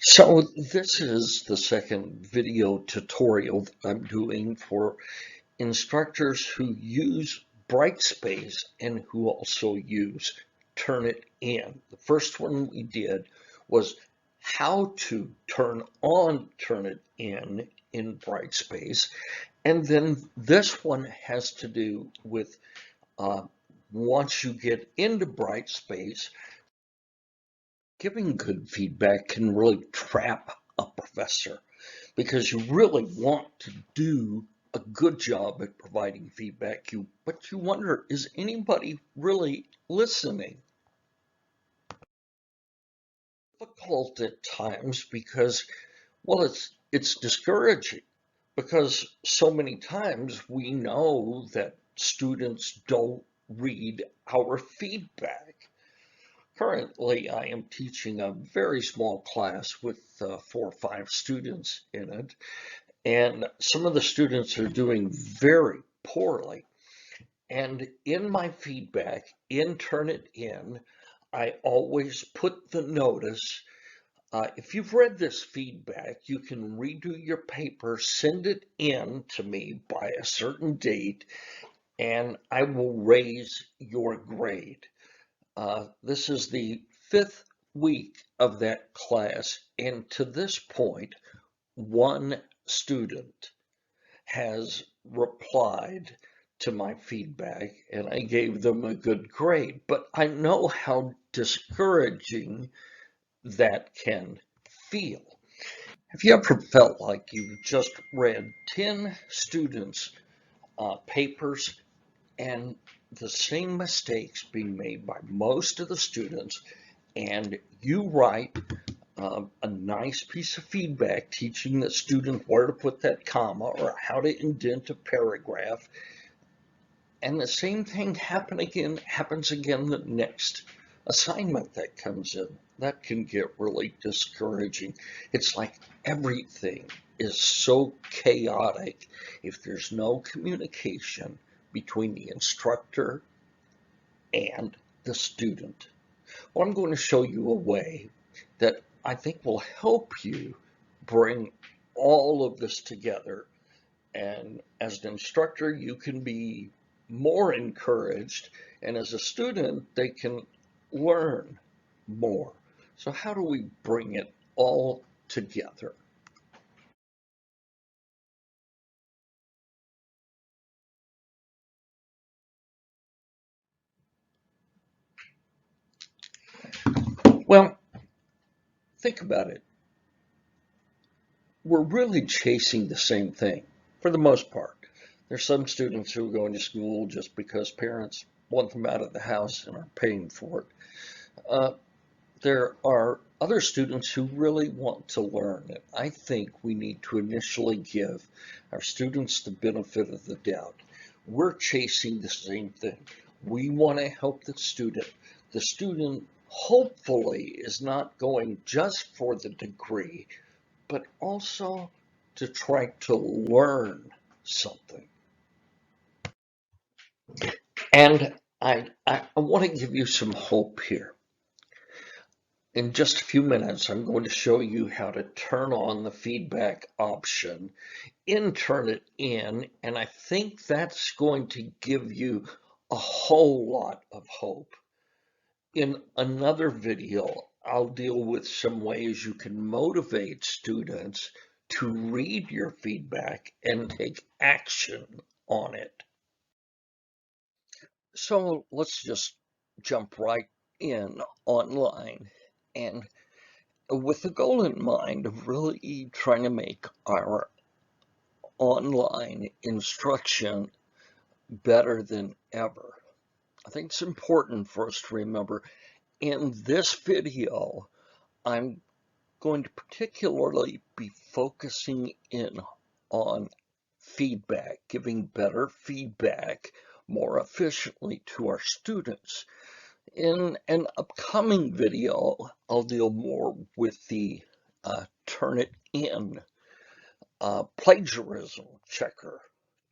So this is the second video tutorial that I'm doing for instructors who use BrightSpace and who also use Turnitin. The first one we did was how to turn on Turnitin in BrightSpace. And then this one has to do with once you get into BrightSpace, giving good feedback can really trap a professor because you really want to do a good job at providing feedback. But you wonder, is anybody really listening? Difficult at times because, well, it's discouraging because so many times we know that students don't read our feedback. Currently, I am teaching a very small class with 4 or 5 students in it, and some of the students are doing very poorly. And in my feedback, in Turnitin, I always put the notice, if you've read this feedback, you can redo your paper, send it in to me by a certain date, and I will raise your grade. This is the 5th week of that class, and to this point, one student has replied to my feedback, and I gave them a good grade. But I know how discouraging that can feel. Have you ever felt like you just read 10 students' papers and the same mistakes being made by most of the students, and you write a nice piece of feedback teaching the student where to put that comma or how to indent a paragraph, and the same thing happens again the next assignment that comes in? That can get really discouraging. It's like everything is so chaotic if there's no communication between the instructor and the student. Well, I'm going to show you a way that I think will help you bring all of this together. And as an instructor, you can be more encouraged, and as a student, they can learn more. So how do we bring it all together? Well, think about it. We're really chasing the same thing for the most part. There's some students who are going to school just because parents want them out of the house and are paying for it. Uh, there are other students who really want to learn. And I think we need to initially give our students the benefit of the doubt. We're chasing the same thing. We want to help the student. The student hopefully is not going just for the degree, but also to try to learn something. And I want to give you some hope here. In just a few minutes, I'm going to show you how to turn on the feedback option in Turnitin, and I think that's going to give you a whole lot of hope. In another video, I'll deal with some ways you can motivate students to read your feedback and take action on it. So let's just jump right in online, and with the goal in mind of really trying to make our online instruction better than ever. I think it's important for us to remember in this video, I'm going to particularly be focusing in on feedback, giving better feedback more efficiently to our students. In an upcoming video, I'll deal more with the Turnitin plagiarism checker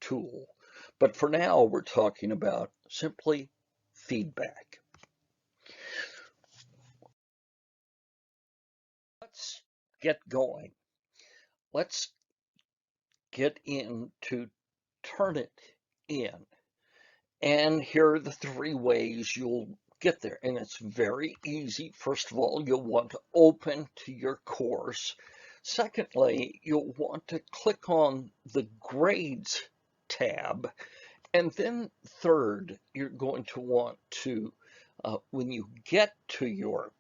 tool. But for now, we're talking about simply feedback. Let's get going, let's get into Turnitin. And here are the three ways you'll get there. And it's very easy. First of all, you'll want to open to your course. Secondly, you'll want to click on the Grades tab. And then third, you're going to want to, when you get to your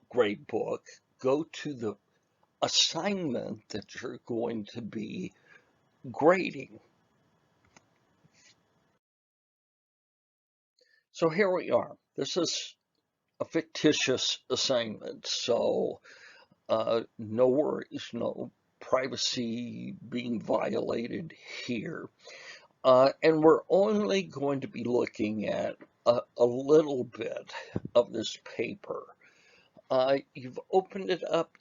grade book, go to the assignment that you're going to be grading. So here we are. This is a fictitious assignment, so no worries, no privacy being violated here. And we're only going to be looking at a little bit of this paper. You've opened it up.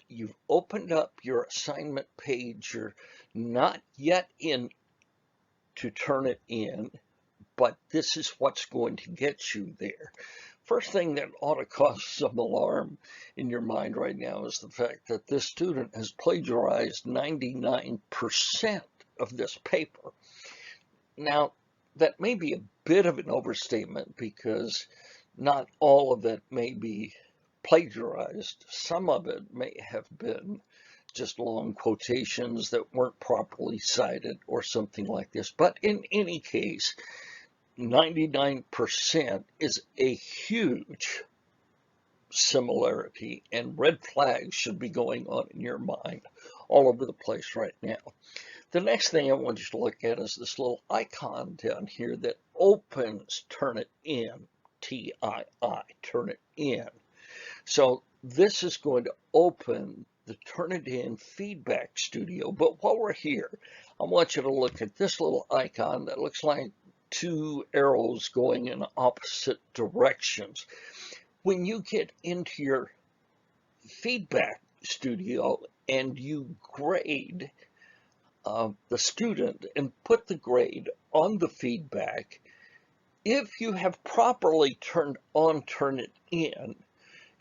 You've opened up your assignment page. You're not yet in to Turnitin, but this is what's going to get you there. First thing that ought to cause some alarm in your mind right now is the fact that this student has plagiarized 99% of this paper. Now, that may be a bit of an overstatement because not all of it may be plagiarized. Some of it may have been just long quotations that weren't properly cited or something like this. But in any case, 99% is a huge similarity, and red flags should be going on in your mind all over the place right now. The next thing I want you to look at is this little icon down here that opens Turnitin, T-I-I, Turnitin. So this is going to open the Turnitin Feedback Studio. But while we're here, I want you to look at this little icon that looks like two arrows going in opposite directions. When you get into your Feedback Studio and you grade the student and put the grade on the feedback, if you have properly turned on Turnitin,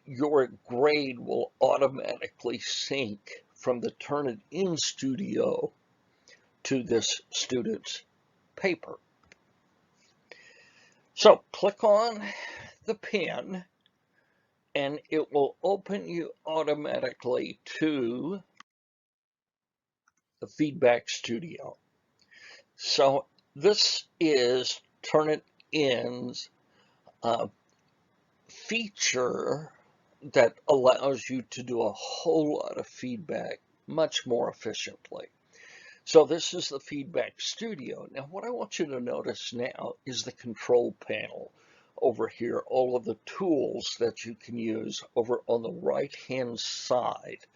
your grade will automatically sync from the Turnitin Studio to this student's paper. So click on the pen and it will open you automatically to the Feedback Studio. So this is Turnitin's feature that allows you to do a whole lot of feedback much more efficiently. So this is the Feedback Studio. Now what I want you to notice now is the control panel over here, all of the tools that you can use over on the right-hand side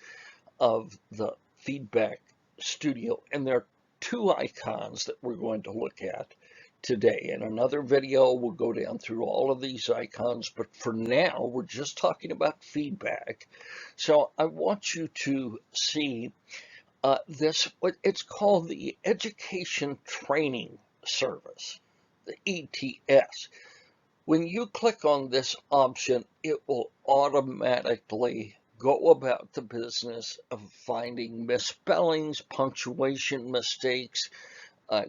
of the Feedback Studio. And there are two icons that we're going to look at today. In another video, we'll go down through all of these icons, but for now, we're just talking about feedback. So I want you to see this, it's called the Education Training Service, the ETS. When you click on this option, it will automatically go about the business of finding misspellings, punctuation mistakes,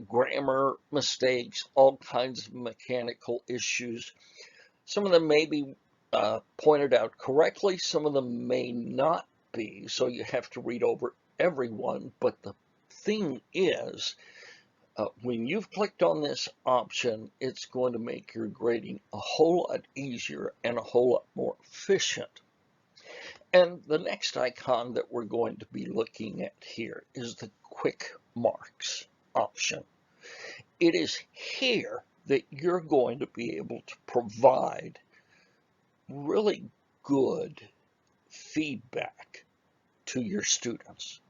grammar mistakes, all kinds of mechanical issues. Some of them may be pointed out correctly, some of them may not be, so you have to read over every one. But the thing is, when you've clicked on this option, it's going to make your grading a whole lot easier and a whole lot more efficient. And the next icon that we're going to be looking at here is the Quick Marks option. It is here that you're going to be able to provide really good feedback to your students.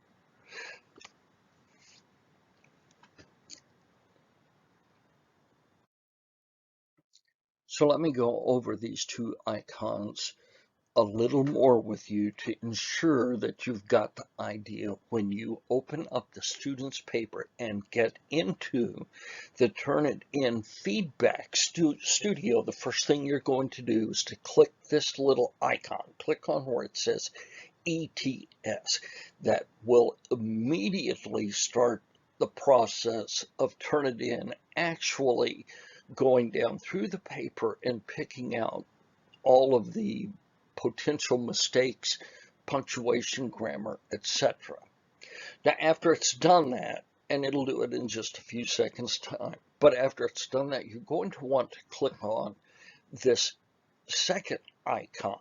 So let me go over these two icons a little more with you to ensure that you've got the idea when you open up the student's paper and get into the Turnitin Feedback Studio. The first thing you're going to do is to click this little icon. Click on where it says ETS that will immediately start the process of Turnitin actually going down through the paper and picking out all of the potential mistakes, punctuation, grammar, etc. Now, after it's done that, and it'll do it in just a few seconds time, but after it's done that, you're going to want to click on this second icon.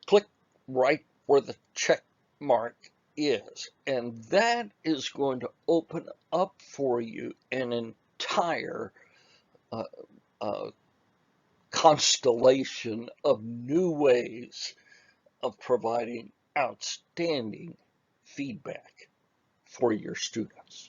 Click right where the check mark is, and that is going to open up for you an entire uh, uh, constellation of new ways of providing outstanding feedback for your students.